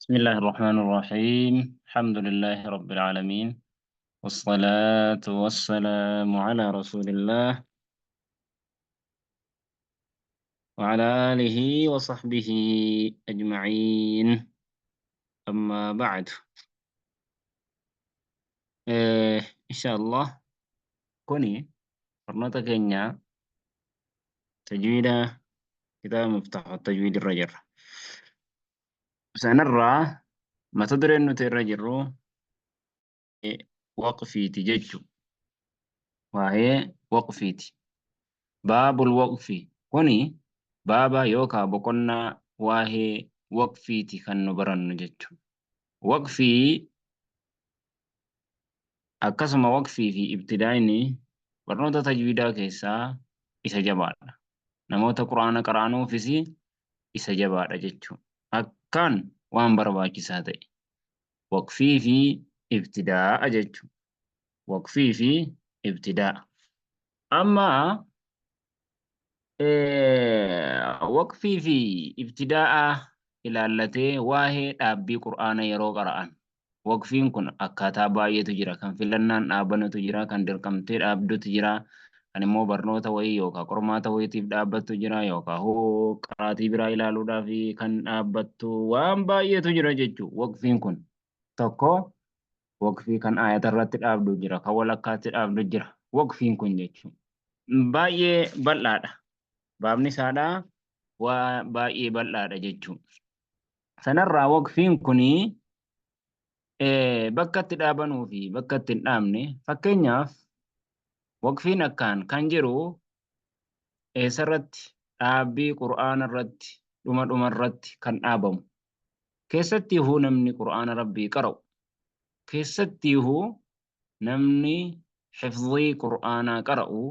بسم الله الرحمن الرحيم. الحمد لله رب العالمين، والصلاة والسلام على رسول الله وعلى آله وصحبه أجمعين. أما بعد، إن شاء الله كوني فرنتا كينيا تجويدا كتاب مفتاح التجويد الرجر سنرى ما تدري أنه الرجر وقفي تججو، وهي وقفيتي باب الوقف كوني بابا يوكا بقولنا واهي waqfiiti kan nu barannu jechuudha. Waqfii akkasuma waqfii fi ibtidaa'inni barnoota tajwiidaa keessaa isa jabaadha. Namoota quraana qara'anuufis isa jabaadha jechuudha. Akkaan waan barbaachisaa ta'e waqfii fi ibtidaa'a jechuudha. Waqfii fi ibtidaa'a. Amma waqfii fi ibtidaa'a ilaallatee waa'ee dhaabbii qura'aana yeroo qara'an. Waqfiin kun akkaataa baay'eetu jira. Kan filannaan dhaabbanatu jira, kan dirqamtee dhaabdutu jira, kan immoo barnoota wayii yookaan qormaata wayiitiif dhaabbattu jira, yookaan hoo qaraatii biraa ilaaluudhaaf kan dhaabbattu waan baay'eetu jira jechuudha. Waqfiin kun tokko waqfii kan ayata irratti dhaabdu jira, kan walakkaatti dhaabdu jira. Waqfiin kun jechuudha baay'ee bal'aadha. Baabni isaadhaa waa baay'ee bal'aadha jechuudha. Sanarraa waqfiin kunii bakka itti dhaabanuu fi bakka itti hin dhaabne, fakkeenyaaf waqfiin akkaan kan jiru eessarratti dhaabbii qura'aana irratti dhuma irratti kan dhaabamu, keessattiifuu namni qura'aana rabbii qara'u, keessattiifuu namni xifdii qura'aanaa qara'u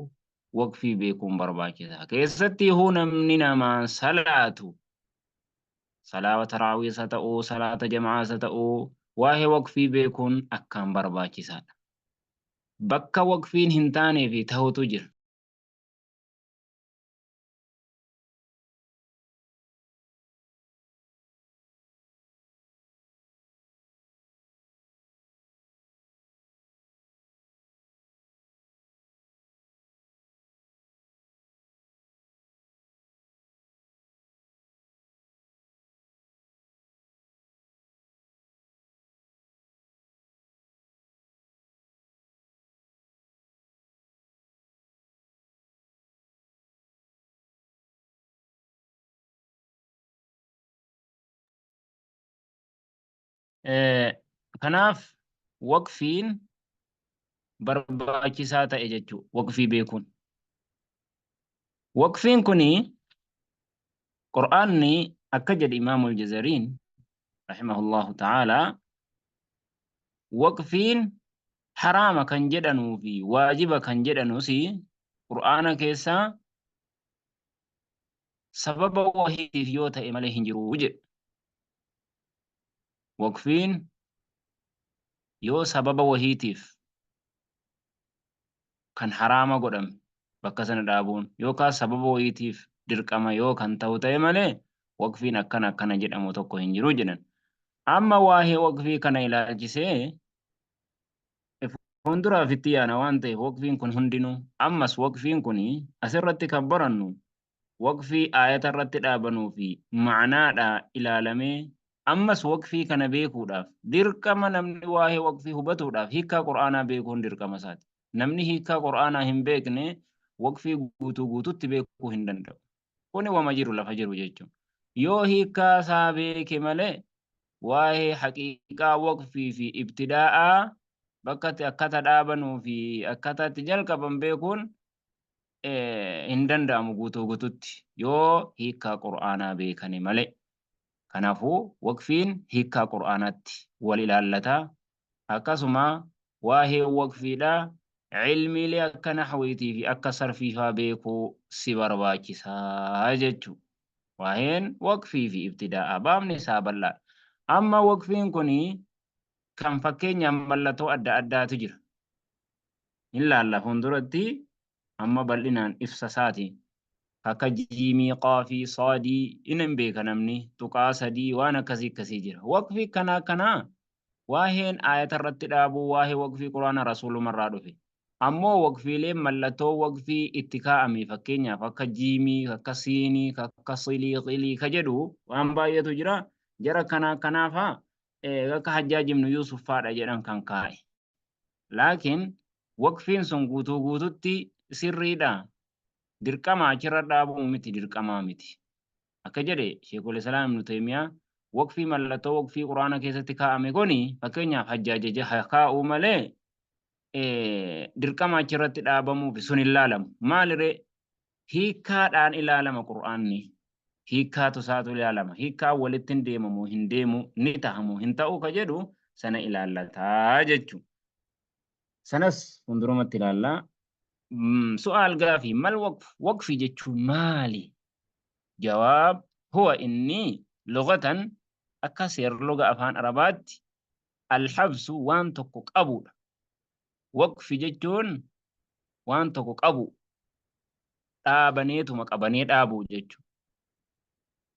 waqfii beekuun barbaachisaa. Keessattiifuu namni namaan salaatu, salaata taraawwiis haa ta'uu, salaata jamaa'aas haa ta'uu, waa'ee waqfii beekuun akkaan barbaachisaadha. Bakka waqfiin hin taanee fi ta'utu jira. Kanaaf waqfiin barbaachisaa ta'e jechuudha. Waqfii beekuun. Waqfiin kunii qura'aanni akka jedhe Imaamul Jazariin rahimahullahu ta'aalaa, waqfiin haraama kan jedhanuu fi waajiba kan jedhanus qura'aana keessaa sababa wahiitiif yoo ta'e malee hin jiru jedhe. Waqfiin yoo sababa wahiitiif kan haraama godhame bakka sana dhaabuun yookaan sababa wahiitiif dirqama yoo kan ta'u ta'e malee waqfiin akkana jedhamu tokko hin jiru jedhan. Amma waa'ee waqfii kana ilaalchisee fuulduraaf itti yaana waan ta'eef waqfiin kun hundinuu ammas waqfiin kun asirratti kan barannu waqfii ayata irratti dhaabanuu fi ma'anaadhaa ilaalamee ammas waqfii kana beekuudhaaf dirqama namni waa'ee waqfii hubatuudhaaf hiikaa qura'aanaa beekuun dirqama isaati. Namni hiikaa qura'aanaa hin beekne waqfii guutuutti beekuu hin danda'u. Kuni wama jiru lafa jiru jechuudha. Yoo hiikaa isaa beeke malee waa'ee haqiiqaa waqfii fi ibtidaa'aa bakka itti akkata dhaabanuu fi akkata itti jalqaban beekuun hin danda'amu guutuutti yoo hiikaa qura'aanaa beekane malee. Kanaafuu waqfiin hiikaa qura'aanaatti wal ilaallataa. Akkasuma waa'ee waqfiidhaa ilmiilee akka naxwiitii fi akka sarfiifaa beekuu si barbaachisaa jechuudha. Waa'een waqfii fi ibtidaa'aa baabni isaa bal'aadha. Amma waqfiin kunii kan fakkeenyaan mallattoo adda addaatu jira. Hin laalla fuulduratti amma bal'inaan ibsa isaati akka jiimii qaafii saadii inni beekanamni tuqaa sadii waan akkasii jira. Waqfii kanaa waa'een aayata irratti dhaabuu waa'ee waqfii quraana rasuulumarraa dhufe. Ammoo waqfiileen mallattoo waqfii itti kaa'ame fakkeenyaaf akka jiimii, akka siinii, akka silii ka jedhu waan baay'eetu jira. Jara kanaafaa akka Hajjaaj ibnu Yuusuf faadha jedhan kan kaa'e. Laakiin waqfiin sun guutuutti sirriidha. Dirqama achirra dhaabuu miti dirqamaa miti. Akka jedhe Sheekul Islaam Ibnu Taymiyaa waqfii mallattoo waqfii quraana keessatti kaa'ame kuni fakkeenyaaf Hajjaaj kaa'uu malee dirqama achirratti dhaabamuuf sun hin ilaalamu. Maaliree hiikkaadhaan ilaalama quraanni. Hiikkaatu isaatu ilaalama. Hiikkaan walitti hin deemamu hin deemu ni tahamu hin ta'u ka jedhu sana ilaallataa jechuudha. Sanas fuuldurumatti ilaallaa. سؤال قافي ما الوقف؟ وقف جتشو مالي؟ جواب هو إني لغة أكسر لغة أفان أربات الحبس وان تقوك أبو وقف جتشون وان تقوك أبو آبنيتو مك أبنيت أبو جتشو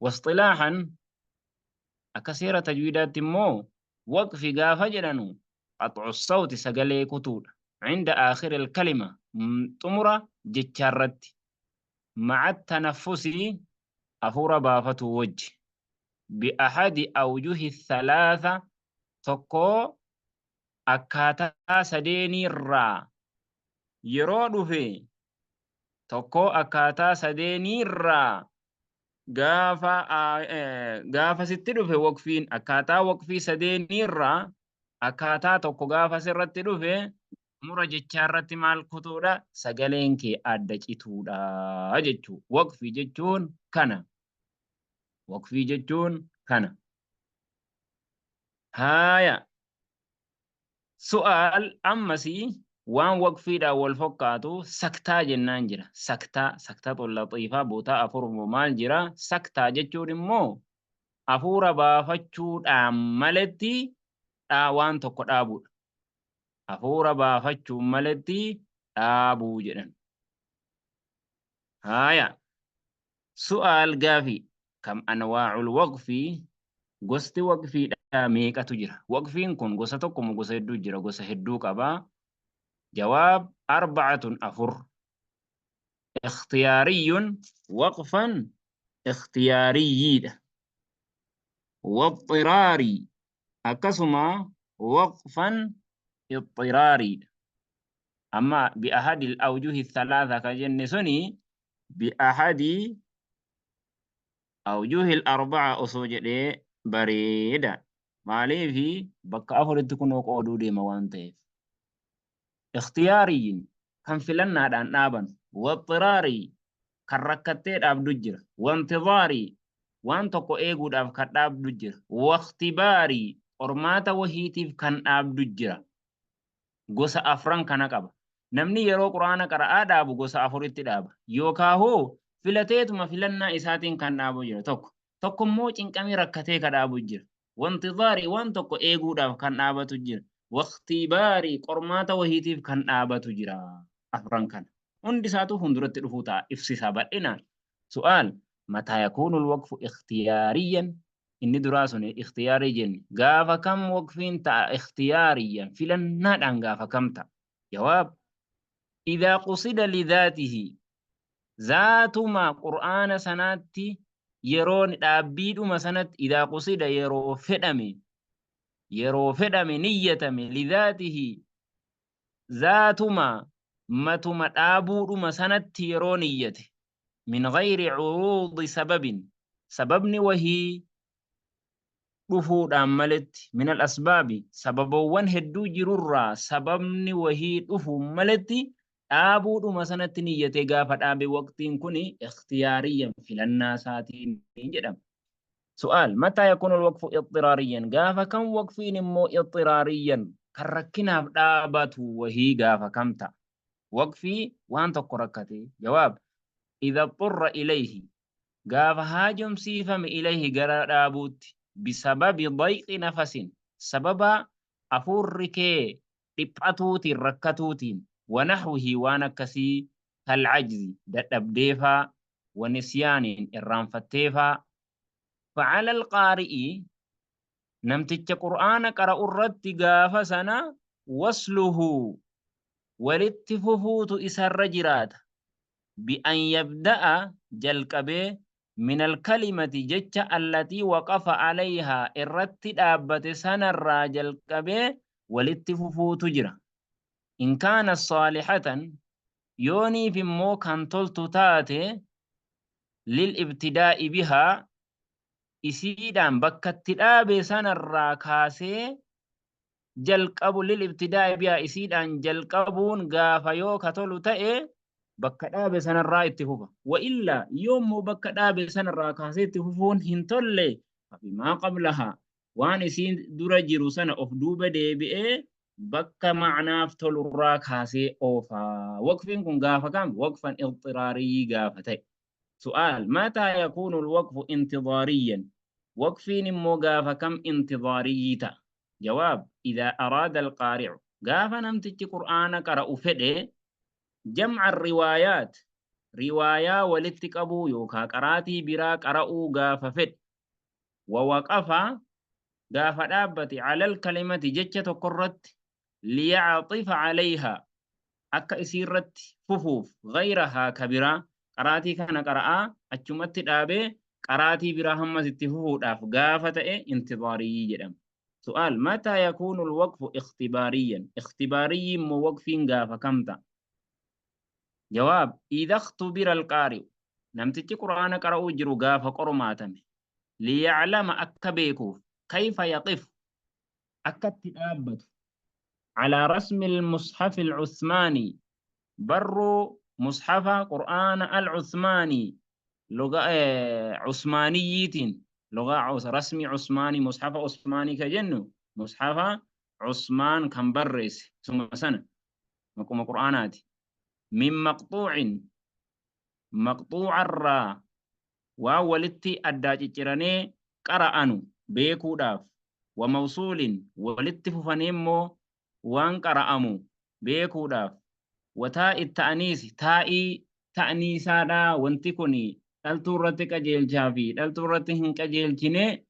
واصطلاحا أكسر تجويدات مو وقف قافة جلنو قطع الصوت سقلي كتور عند آخر الكلمة طمرة جتشارت مع التنفس أفور بافة وجه بأحد أوجه الثلاثة تقو أكاتا سديني الرا يرود في تقو أكاتا سديني الرا غافة ستدو في وقفين أكاتا وقفي سديني الرا أكاتا تقو غافة سرتدو في mura jechaarratti maal kutuudha sagaleen kee adda cituudha jechuu. Waqfii jechuun kana. Waqfii jechuun kana. Haaya. Su'aal ammasii waan waqfiidhaan wal fakkaatu saktaa jennaan jira. Saktaa xullatiifaa bootaa afur maal jira? Saktaa jechuun immoo hafuura baafachuudhaan maletti waan tokko dhaabuudha. Hafuura baafachuun maletti dhaabuu jedhan. Haaya. Su'aal gaafii kam anwaa'ul waqfii gosti waqfiidhaa meeqatu jira? Waqfiin kun gosa tokko moo gosa hedduu jira? Gosa hedduu qabaa. Jawaab arba'atun afur. Ikhtiyaariyyun waqfan ikhtiyaariyyiidha. Waxxiraarii akkasuma waqfan اضطراري أما بأحد الأوجه الثلاثة كجن سني بأحد أوجه الأربعة أسوجد بريدة مالي في بقى أفرد تكون وقعدوا دي موانتين اختياري كان فلنا دان نابن واضطراري كركتين أبدجر وانتظاري وانتقو إيقود أفكت أبدجر واختباري أرماتا وهيتيف كان أبدجر gosa afran kana qaba. Namni yeroo quraana qara'aa dhaabu gosa afuritti dhaaba. Yookaan filateetuma filannaa isaatiin kan dhaabu jira tokko. Tokko immoo cinqamii rakkatee ka dhaabu jira. Wantizaarii waan tokko eeguudhaaf kan dhaabatu jira. Waqtibaarii qormaata wahiitiif kan dhaabatu jira. Afran kana. Hundi isaatu hunduratti dhufuu ta'a. Ibsisaa bal'inaan. Su'aal mataa yakuunul waqfu ikhtiyaariyyan inni duraa sun ikhtiyaarii jenni. Gaafa kam waqfiin ta'a ikhtiyaariyyan filannaadhaan gaafa kam ta'a? Jawaab idhaa qusida lidhaatihi zaatuma qur'aana sanaatti yeroon dhaabbiidhuma sanatti idhaa qusida yeroo fedhame niyyatame lidhaatihi zaatuma matuma dhaabuudhuma sanatti yeroo niyyate min ghayri curuudi sababni wahii dhufuudhaan maletti min al-asbaabi sababawwan hedduu jirurraa sababni wahii dhufuun maletti dhaabuudhuma sanatti niyyate gaafa dhaabe waqtiin kuni ikhtiyaariyyan filannaa isaatiin jedhama. Su'aal mataa yakuunu al-waqfu ixxiraariyyan gaafa kam waqfiin immoo ixxiraariyyan kan rakkinaaf dhaabatu wahii gaafa kam ta'a? Waqfii waan tokko rakkate. Jawaab idha xurra ilayhi gaafa haajomsiifame ilayhi gara dhaabuutti bisababi dayqi nafasin sababa afurri kee dhiphatuutiin rakkatuutiin ونحوه وانا كسي كالعجز دبديفا ونسيان الرانفتيفا. فعلى القارئ نمتج قرآن قرأ الرد قاف سنة وصله ولتففوت إسر جرات بأن يبدأ جلقبه من الكلمة جتة التي وقف عليها الرد دابة سنة الراجل قبه ولتففوت جرا إن كانت صالحة يوني في مو كان تاتي للابتداء بها isiidhaan bakka itti dhaabe sanarraa kaasee jalqabu lilibtidaa'i bihaa isiidhaan jalqabuun gaafa yoo ka tolu ta'e bakka dhaabe sanarraa itti fufa. Wa illaa yoommoo bakka dhaabe sanarraa kaasee itti fufuun hin tolle fabimaa qablahaa waan isiin dura jiru sana of duuba deebi'ee bakka macnaaf tolurraa kaasee oofaa. Waqfiin kun gaafa kam? Waqfan ixxiraarii gaafa ta'e. سؤال متى يكون الوقف انتظاريا؟ وقفين موقاف كم انتظاريتا؟ جواب إذا أراد القارئ قاف نمتج قرآن قرأ فده جمع الروايات رواية ولتكبو يوكا قراتي برا قرأوا قاف فد ووقف قاف دابتي على الكلمة ججة قرت ليعطف عليها أكا إسيرت ففوف غيرها كبيرا قراتي كان قرأ أجمت دابه قراتي براهم ستفوه داف قافة انتظاري جدم. سؤال متى يكون الوقف اختباريا؟ اختباري موقف قافة كمتا؟ جواب إذا اختبر القارئ نمتج قرآن قرأوا جرو قافة قرماتم ليعلم أكبيكو كيف يقف أكتئابت على رسم المصحف العثماني برو مصحف قرآن العثماني لغة عثمانيين لغة رسمي عثماني مصحف عثماني كجنو مصحف عثمان كان برس ثم سنة مقوم قرآنات من مقطوع الراء وولتي أداج جراني قرأنو بيكو داف وموصول ولتي فنيمو وان قرأمو بيكو داف وتاء التأنيس تائي تأنيسا دا وانتكوني دلتورتي قجيل جافي دلتورتي هن قجيل جني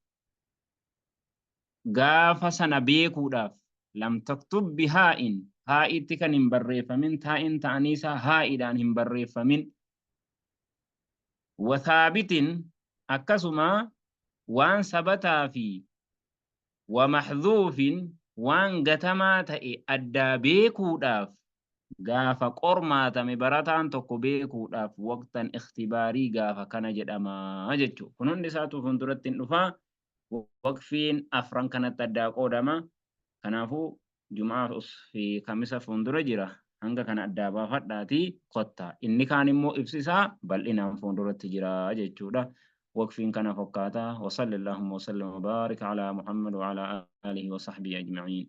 غافا سنة بيكو داف لم تكتب بهائن هائي تكن انبريف من تائن تأنيسا هائي دان انبريف من وثابت أكسما وان سبتا في ومحذوف وان قتما تأي أدى بيكو داف gaafa qormaatame barataan tokko beekuudhaaf waqtan ikhtibaarii gaafa kana jedhama jechuudha. Kun hundi isaatu fuulduratti hin dhufaa. Waqfiin afran kanatti addaa qoodama. Kanaafuu Jumaa fi Kamisa fuuldura jira. Hanga kana addaa baafadhaatii kotta. Inni kaan immoo ibsisaa bal'inaan fuulduratti jira jechuudha. Waqfiin kana fakkaata. Wa sallallahu wa sallam wa baarik ala Muhammad wa ala alihi wa sahbihi ajma'iin.